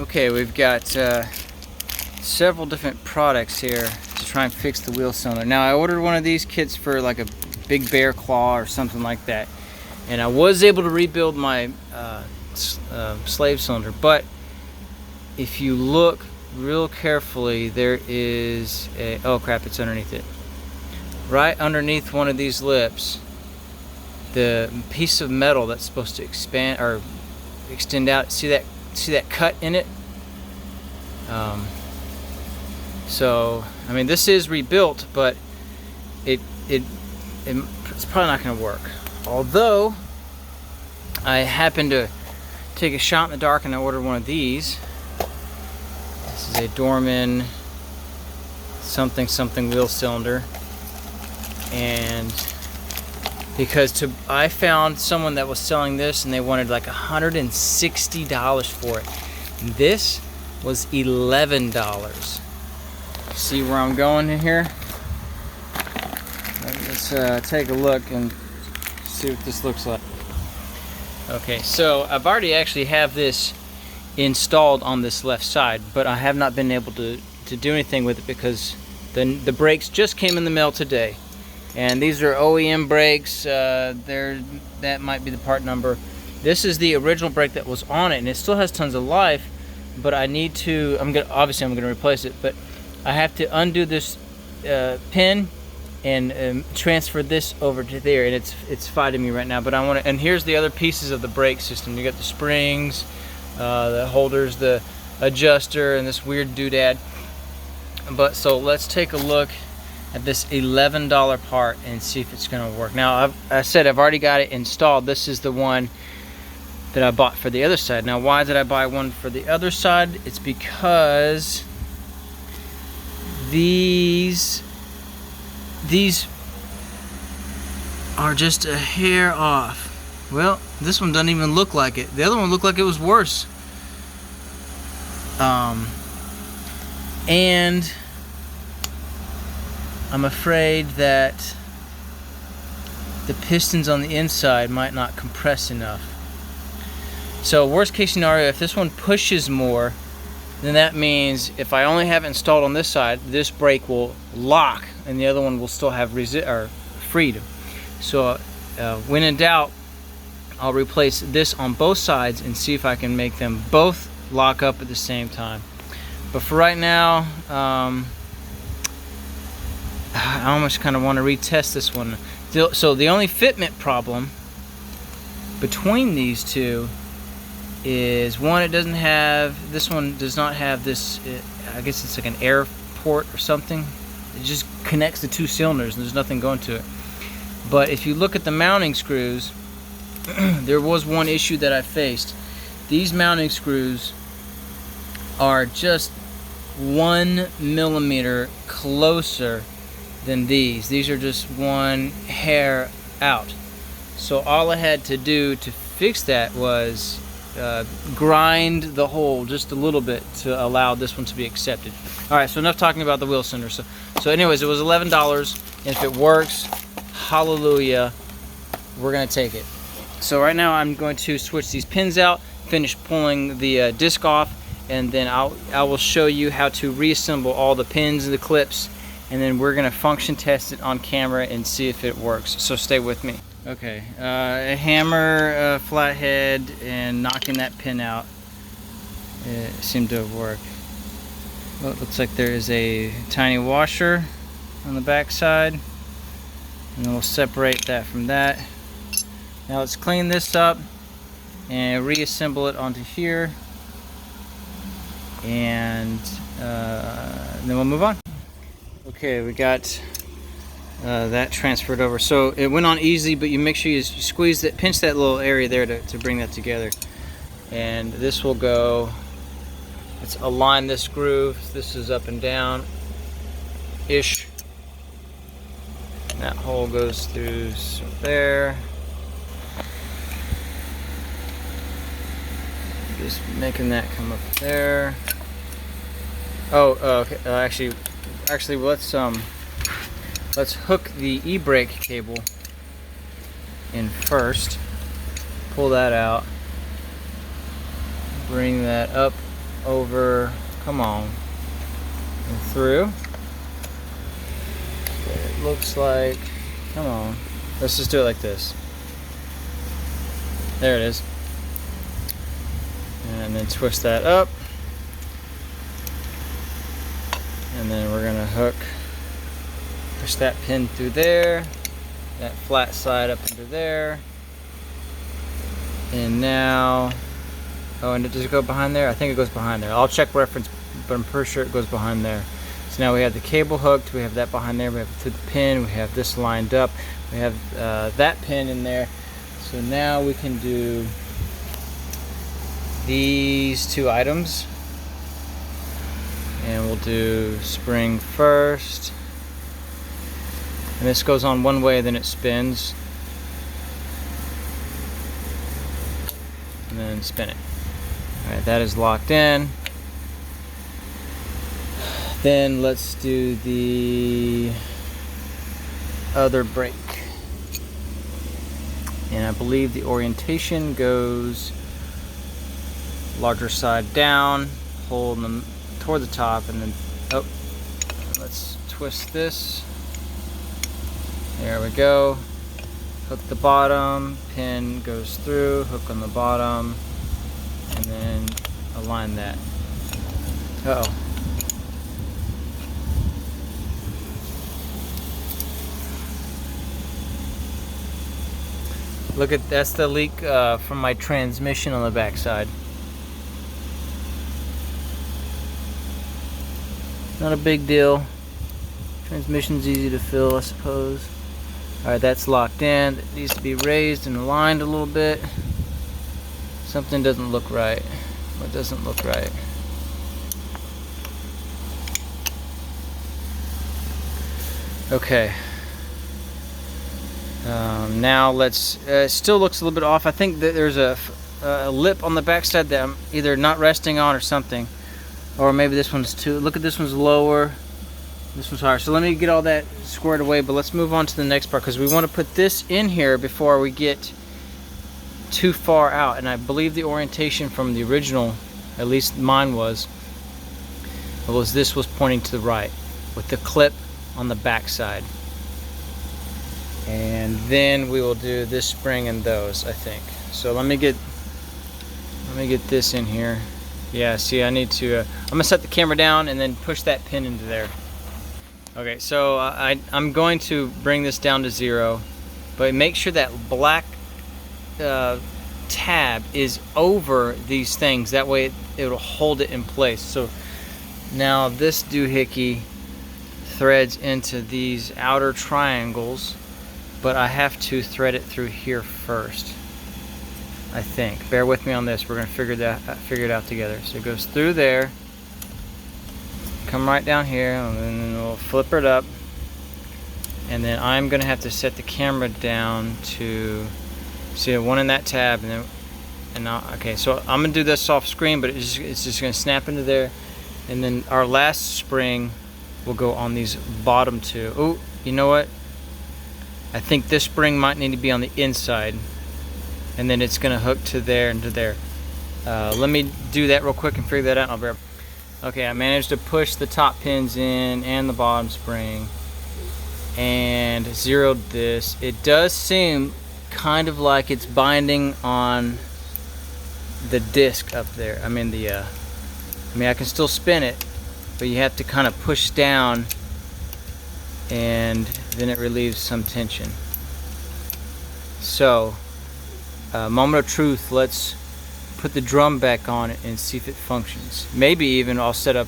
Okay, we've got several different products here to try and fix the wheel cylinder. Now, I ordered one of these kits for like a big bear claw or something like that, and I was able to rebuild my slave cylinder, but if you look real carefully, there is a, oh crap, it's underneath it. Right underneath one of these lips, the piece of metal that's supposed to expand or extend out, see that cut in it? So I mean, this is rebuilt, but it's probably not going to work. Although I happened to take a shot in the dark and I ordered one of these. This is a Dorman something wheel cylinder, and because I found someone that was selling this and they wanted like $160 for it. And this was $11. See where I'm going in here? Let's take a look and see what this looks like. Okay, so I've already actually have this installed on this left side, but I have not been able to do anything with it because the brakes just came in the mail today. And these are OEM brakes. That might be the part number. This is the original brake that was on it, and it still has tons of life. But I need to. Obviously I'm gonna replace it, but I have to undo this pin and transfer this over to there, and it's fighting me right now. But I want to. And here's the other pieces of the brake system. You got the springs, the holders, the adjuster, and this weird doodad. But so let's take a look at this $11 part and see if it's going to work. Now, I said I've already got it installed. This is the one that I bought for the other side. Now, why did I buy one for the other side? It's because these are just a hair off. Well, this one doesn't even look like it. The other one looked like it was worse. And I'm afraid that the pistons on the inside might not compress enough. So worst case scenario, if this one pushes more, then that means if I only have it installed on this side, this brake will lock and the other one will still have freedom. So when in doubt, I'll replace this on both sides and see if I can make them both lock up at the same time. But for right now, I almost kind of want to retest this one. So the only fitment problem between these two is one, it doesn't have, this one does not have this, I guess it's like an air port or something. It just connects the two cylinders and there's nothing going to it. But if you look at the mounting screws, there was one issue that I faced. These mounting screws are just 1 millimeter closer than these. These are just one hair out. So all I had to do to fix that was grind the hole just a little bit to allow this one to be accepted. Alright, so enough talking about the wheel cylinder. So anyways, it was $11, and if it works, hallelujah, we're gonna take it. So right now I'm going to switch these pins out, finish pulling the disc off, and then I will show you how to reassemble all the pins and the clips, and then we're gonna function test it on camera and see if it works. So stay with me. Okay, a hammer, flathead, and knocking that pin out, it seemed to have worked. Well, it looks like there is a tiny washer on the back side, and then we'll separate that from that. Now let's clean this up and reassemble it onto here, and then we'll move on. Okay, we got that transferred over. So it went on easy, but you make sure you squeeze that, pinch that little area there to bring that together. And this will go, let's align this groove. This is up and down ish. That hole goes through there. Just making that come up there. Oh, okay. Actually, let's hook the e-brake cable in first. Pull that out. Bring that up over, come on, and through. It looks like, come on, let's just do it like this. There it is. And then twist that up. And then we're gonna push that pin through there, that flat side up into there. And now, oh, and does it go behind there? I think it goes behind there. I'll check reference, but I'm pretty sure it goes behind there. So now we have the cable hooked, we have that behind there, we have the pin, we have this lined up, we have that pin in there. So now we can do these two items. And we'll do spring first. And this goes on one way, then it spins. And then spin it. Alright, that is locked in. Then let's do the other brake. And I believe the orientation goes larger side down, hold them toward the top, and then, oh, let's twist this. There we go. Hook the bottom, pin goes through, hook on the bottom, and then align that. Uh-oh. Look at, that's the leak from my transmission on the back side. Not a big deal. Transmission's easy to fill, I suppose. Alright, that's locked in. It needs to be raised and aligned a little bit. Something doesn't look right. What doesn't look right? Okay. Now let's, it still looks a little bit off. I think that there's a lip on the backside that I'm either not resting on or something. Or maybe this one's too, look at this one's lower, this one's higher. So let me get all that squared away, but let's move on to the next part, because we want to put this in here before we get too far out. And I believe the orientation from the original, at least mine was this was pointing to the right with the clip on the back side. And then we will do this spring and those, I think. So let me get this in here. Yeah, see, I need to, I'm gonna set the camera down and then push that pin into there. Okay, so I'm going to bring this down to 0, but make sure that black tab is over these things. That way it'll hold it in place. So now this doohickey threads into these outer triangles, but I have to thread it through here first, I think. Bear with me on this. We're gonna figure it out together. So it goes through there, come right down here, and then we'll flip it up. And then I'm gonna have to set the camera down to see one in that tab, and then okay. So I'm gonna do this off screen, but it's just gonna snap into there, and then our last spring will go on these bottom two. Oh, you know what? I think this spring might need to be on the inside, and then it's gonna hook to there and to there. Let me do that real quick and figure that out, and I'll be right back. Okay, I managed to push the top pins in and the bottom spring and zeroed this. It does seem kind of like it's binding on the disc up there. I mean I can still spin it, but you have to kind of push down, and then it relieves some tension. So moment of truth, let's put the drum back on it and see if it functions. Maybe even I'll set up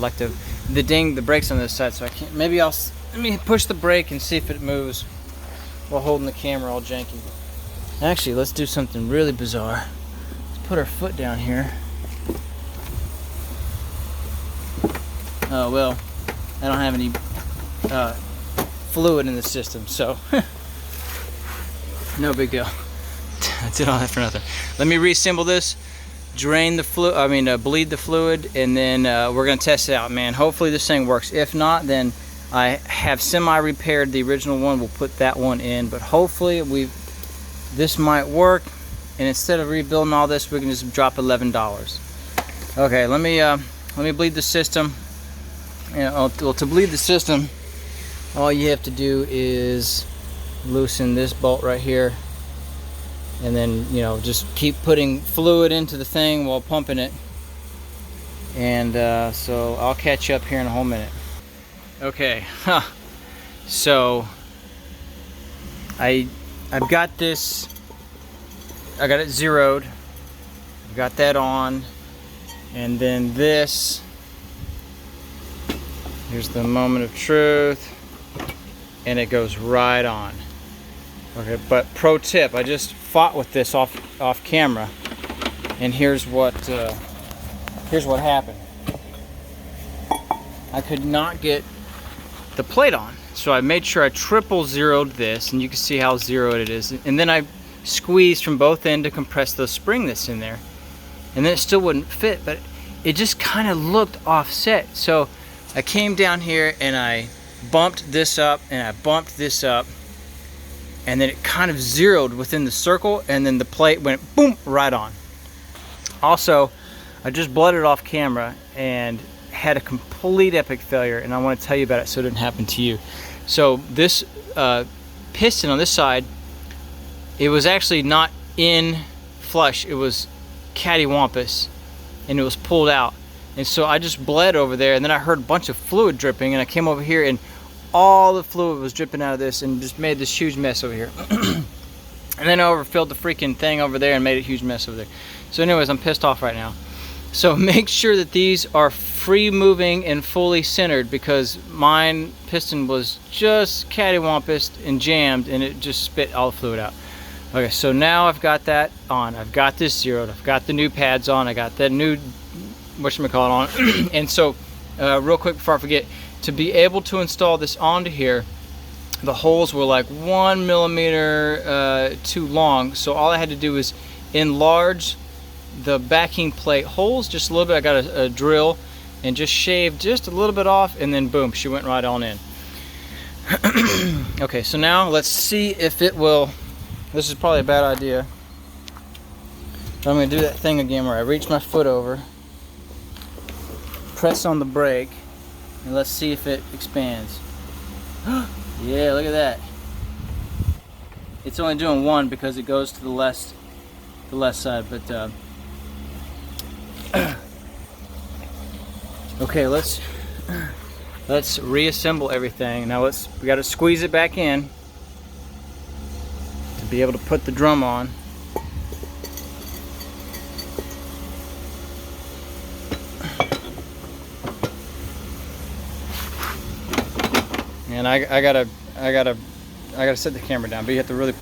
like the brakes on this side, so I can't, maybe let me push the brake and see if it moves while holding the camera all janky. Actually, let's do something really bizarre. Let's put our foot down here. Oh well, I don't have any fluid in the system, so no big deal. I did all that for nothing. Let me reassemble this, drain the fluid, bleed the fluid, and then we're gonna test it out, man. Hopefully this thing works. If not, then I have semi-repaired the original one. We'll put that one in, but hopefully this might work, and instead of rebuilding all this, we can just drop $11. Okay, let me bleed the system. Well, to bleed the system, all you have to do is loosen this bolt right here, and then just keep putting fluid into the thing while pumping it. And so I'll catch you up here in a whole minute. Okay, so I've got this. I got it zeroed. I've got that on, and then this. Here's the moment of truth, and it goes right on. Okay, but pro tip: I just fought with this off camera, and here's what happened. I could not get the plate on, so I made sure I triple zeroed this, and you can see how zeroed it is. And then I squeezed from both ends to compress the spring that's in there, and then it still wouldn't fit, but it just kind of looked offset. So I came down here and I bumped this up and I bumped this up, and then it kind of zeroed within the circle, and then the plate went boom right on. Also, I just bled it off camera and had a complete epic failure, and I want to tell you about it so it didn't happen to you. So this piston on this side, it was actually not in flush, it was cattywampus, and it was pulled out. And so I just bled over there, and then I heard a bunch of fluid dripping, and I came over here and all the fluid was dripping out of this and just made this huge mess over here. And then I overfilled the freaking thing over there and made a huge mess over there. So anyways, I'm pissed off right now. So make sure that these are free moving and fully centered, because mine piston was just cattywampus and jammed, and it just spit all the fluid out. Okay, so now I've got that on. I've got this zeroed. I've got the new pads on. I got that new whatchamacallit on. And so real quick before I forget, to be able to install this onto here, the holes were like 1 millimeter too long. So all I had to do was enlarge the backing plate holes just a little bit. I got a drill and just shaved just a little bit off, and then boom, she went right on in. Okay, so now let's see if it will. This is probably a bad idea, but I'm going to do that thing again where I reach my foot over, press on the brake, and let's see if it expands. Yeah, look at that. It's only doing one because it goes to the left side, but okay, let's reassemble everything. Now we got to squeeze it back in to be able to put the drum on. And I gotta set the camera down, but you have to really.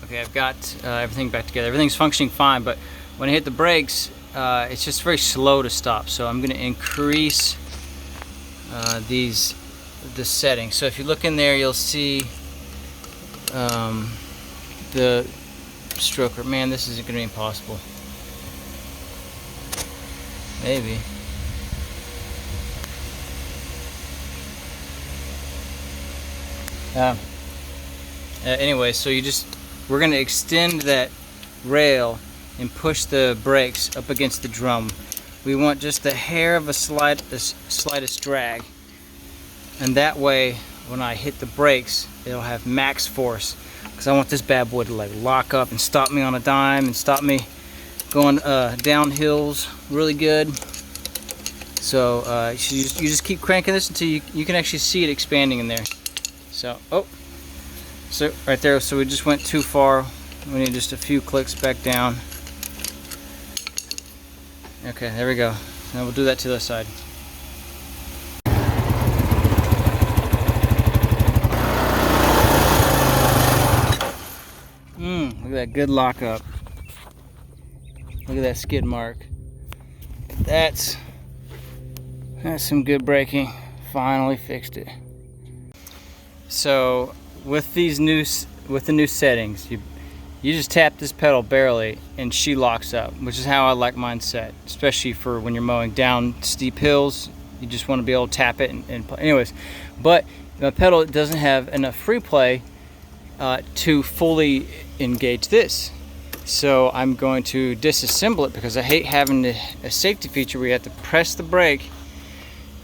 Okay, I've got everything back together. Everything's functioning fine, but when I hit the brakes, it's just very slow to stop. So I'm going to increase the settings. So if you look in there, you'll see the stroker. Man, this isn't going to be impossible. Maybe. Anyway, so we're going to extend that rail and push the brakes up against the drum. We want just the hair of the slightest drag, and that way when I hit the brakes it'll have max force, because I want this bad boy to like lock up and stop me on a dime and stop me going down hills really good. So you just keep cranking this until you can actually see it expanding in there. So so right there, so we just went too far. We need just a few clicks back down. Okay, there we go. Now we'll do that to the other side. Look at that good lockup. Look at that skid mark. That's some good braking. Finally fixed it. So with the new settings, you just tap this pedal barely and she locks up, which is how I like mine set, especially for when you're mowing down steep hills. You just want to be able to tap it and play. Anyways, but the pedal doesn't have enough free play to fully engage this. So I'm going to disassemble it because I hate having a safety feature where you have to press the brake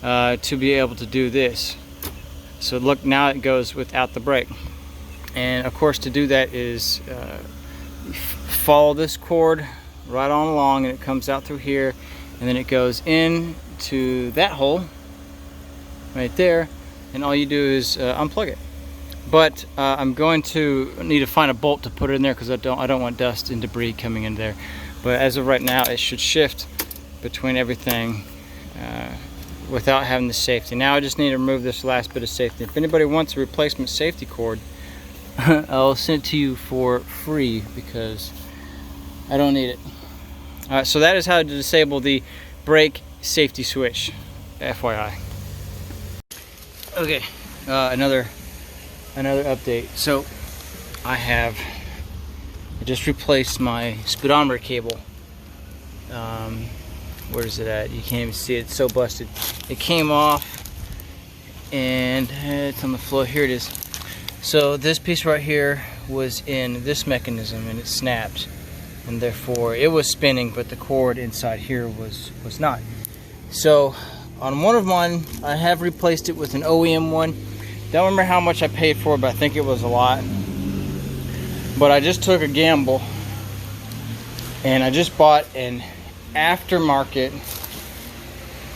to be able to do this. So look, now it goes without the brake. And of course, to do that is follow this cord right on along, and it comes out through here, and then it goes into that hole right there, and all you do is unplug it. But I'm going to need to find a bolt to put it in there because I don't want dust and debris coming in there. But as of right now, it should shift between everything without having the safety. Now I just need to remove this last bit of safety. If anybody wants a replacement safety cord, I'll send it to you for free because I don't need it. Alright, so that is how to disable the brake safety switch, FYI. Okay, another update. So I just replaced my speedometer cable. Where is it at? You can't even see it, it's so busted. It came off and it's on the floor. Here it is. So this piece right here was in this mechanism and it snapped, and therefore it was spinning, but the cord inside here was not. So on one of mine, I have replaced it with an OEM one. Don't remember how much I paid for it, but I think it was a lot. But I just took a gamble and I just bought an aftermarket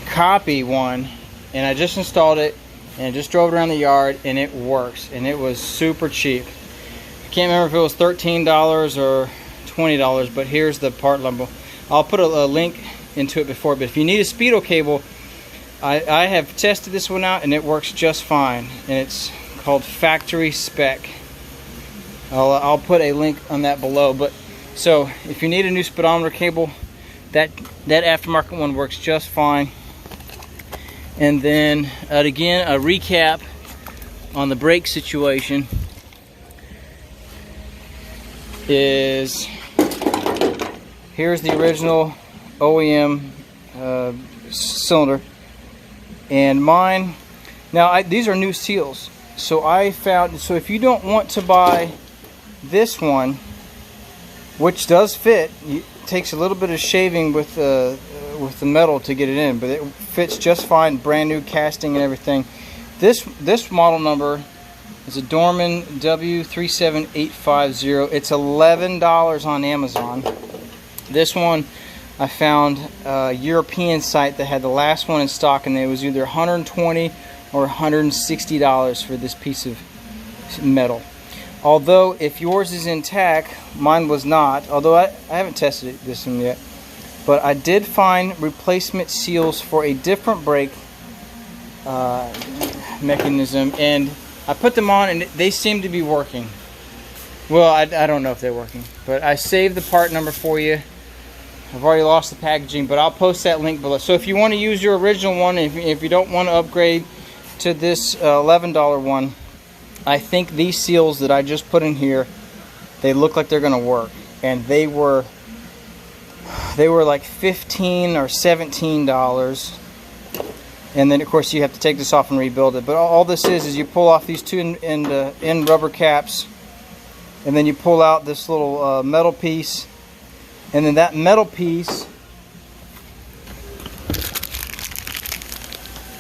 copy one, and I just installed it and just drove it around the yard, and it works, and it was super cheap. I can't remember if it was $13 or $20, but here's the part number. I'll put a link into it before, but if you need a speedo cable, I have tested this one out and it works just fine, and it's called factory spec. I'll put a link on that below. But so if you need a new speedometer cable, that aftermarket one works just fine. And then again, a recap on the brake situation is, here's the original OEM cylinder, and mine now, these are new seals. So I found, so if you don't want to buy this one, which does fit, it takes a little bit of shaving with the metal to get it in, but it fits just fine, brand new casting and everything. This model number is a Dorman W37850. It's $11 on Amazon. This one I found a European site that had the last one in stock, and it was either $120 or $160 for this piece of metal. Although if yours is intact, mine was not, although I haven't tested this one yet. But I did find replacement seals for a different brake mechanism, and I put them on and they seem to be working. Well, I don't know if they're working, but I saved the part number for you. I've already lost the packaging, but I'll post that link below. So if you want to use your original one, if you don't want to upgrade to this $11 one, I think these seals that I just put in here, they look like they're going to work. And they were like $15 or $17. And then of course you have to take this off and rebuild it. But all this is you pull off these two end rubber caps, and then you pull out this little metal piece, and then that metal piece,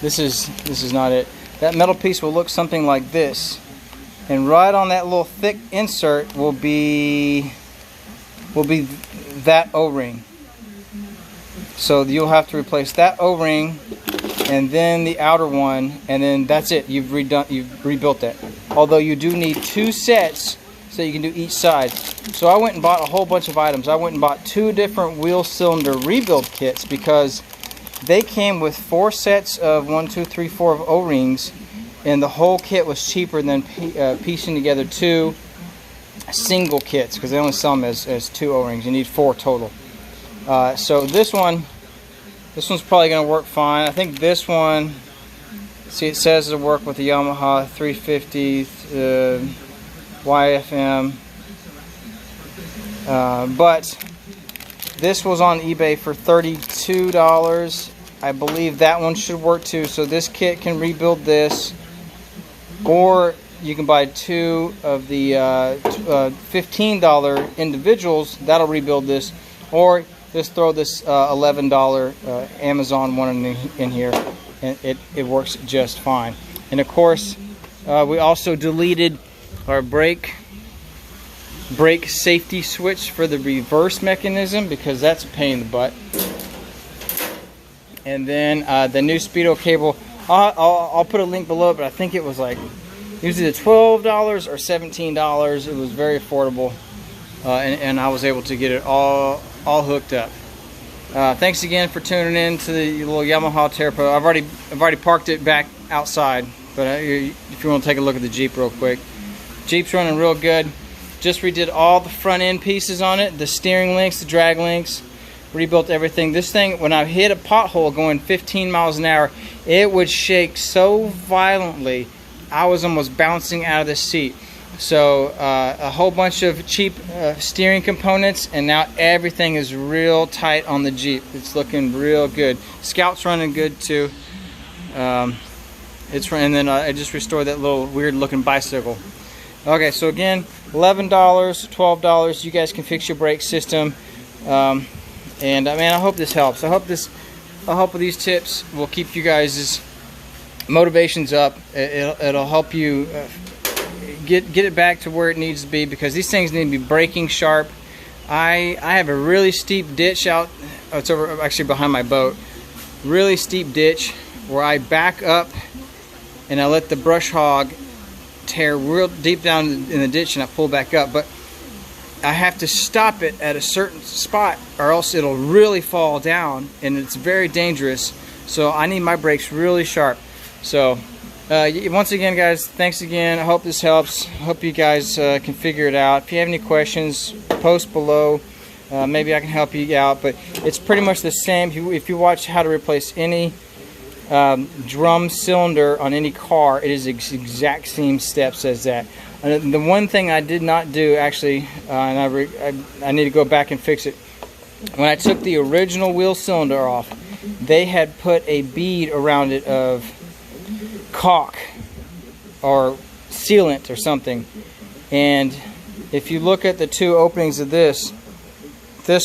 this is not it. That metal piece will look something like this, and right on that little thick insert will be that O-ring. So you'll have to replace that O-ring and then the outer one, and then that's it. You've rebuilt that. Although you do need two sets so you can do each side. So I went and bought a whole bunch of items. I went and bought 2 different wheel cylinder rebuild kits because they came with 4 sets of 1, 2, 3, 4 of O-rings, and the whole kit was cheaper than piecing together 2 single kits, because they only sell them as 2 O-rings. You need 4 total. So this one's probably going to work fine. I think this one, see, it says it'll work with the Yamaha 350 YFM, but this was on eBay for $32. I believe that one should work too. So this kit can rebuild this, or you can buy 2 of the $15 individuals. That'll rebuild this, or just throw this $11 Amazon one in here, and it works just fine. And of course, we also deleted our brake safety switch for the reverse mechanism, because that's a pain in the butt. And then the new Speedo cable, I'll put a link below, but I think it was like usually $12 or $17. It was very affordable, and I was able to get it all hooked up. Thanks again for tuning in to the little Yamaha Terrapro. I've already parked it back outside, but if you want to take a look at the Jeep real quick, Jeep's running real good. Just redid all the front end pieces on it, the steering links, the drag links, rebuilt everything. This thing, when I hit a pothole going 15 miles an hour, it would shake so violently I was almost bouncing out of the seat. So a whole bunch of cheap steering components, and now everything is real tight on the Jeep. It's looking real good. Scout's running good too. And then I just restored that little weird looking bicycle. Okay, so again, $11, $12. You guys can fix your brake system. And man, I hope this helps. I hope these tips will keep you guys' motivations up. It'll help you get it back to where it needs to be, because these things need to be braking sharp. I have a really steep ditch out. Oh, it's over actually behind my boat. Really steep ditch where I back up and I let the brush hog tear real deep down in the ditch, and I pull back up, but I have to stop it at a certain spot or else it'll really fall down, and it's very dangerous. So I need my brakes really sharp. So once again, guys, thanks again. I hope this helps. I hope you guys can figure it out. If you have any questions, post below. Maybe I can help you out, but it's pretty much the same. If you watch how to replace any drum cylinder on any car, it is the exact same steps as that. And the one thing I did not do, actually, and I need to go back and fix it. When I took the original wheel cylinder off, they had put a bead around it of caulk or sealant or something. And if you look at the 2 openings of this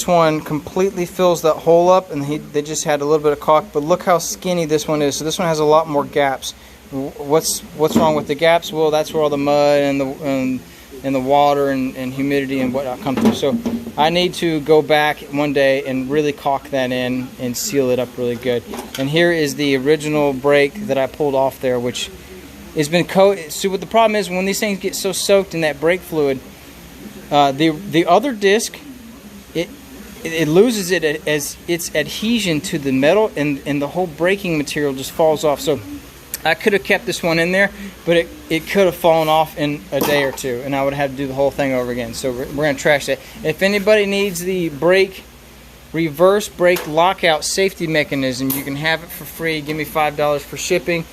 one completely fills that hole up, and they just had a little bit of caulk. But look how skinny this one is. So this one has a lot more gaps. What's wrong with the gaps? Well, that's where all the mud and the water and humidity and whatnot come through. So I need to go back one day and really caulk that in and seal it up really good. And here is the original brake that I pulled off there, which has been coated. So what the problem is, when these things get so soaked in that brake fluid, the other disc, it loses it as its adhesion to the metal, and the whole braking material just falls off. So I could have kept this one in there, but it could have fallen off in a day or two, and I would have had to do the whole thing over again. So we're going to trash that. If anybody needs the reverse brake lockout safety mechanism, you can have it for free. Give me $5 for shipping.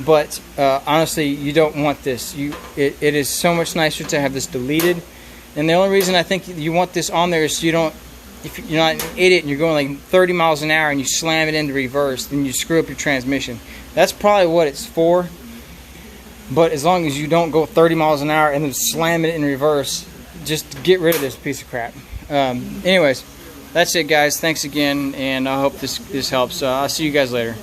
But honestly, you don't want this. It is so much nicer to have this deleted. And the only reason I think you want this on there is so you don't, if you're not an idiot and you're going like 30 miles an hour and you slam it into reverse, then you screw up your transmission. That's probably what it's for. But as long as you don't go 30 miles an hour and then slam it in reverse, just get rid of this piece of crap. Anyways, that's it, guys. Thanks again, and I hope this helps. I'll see you guys later.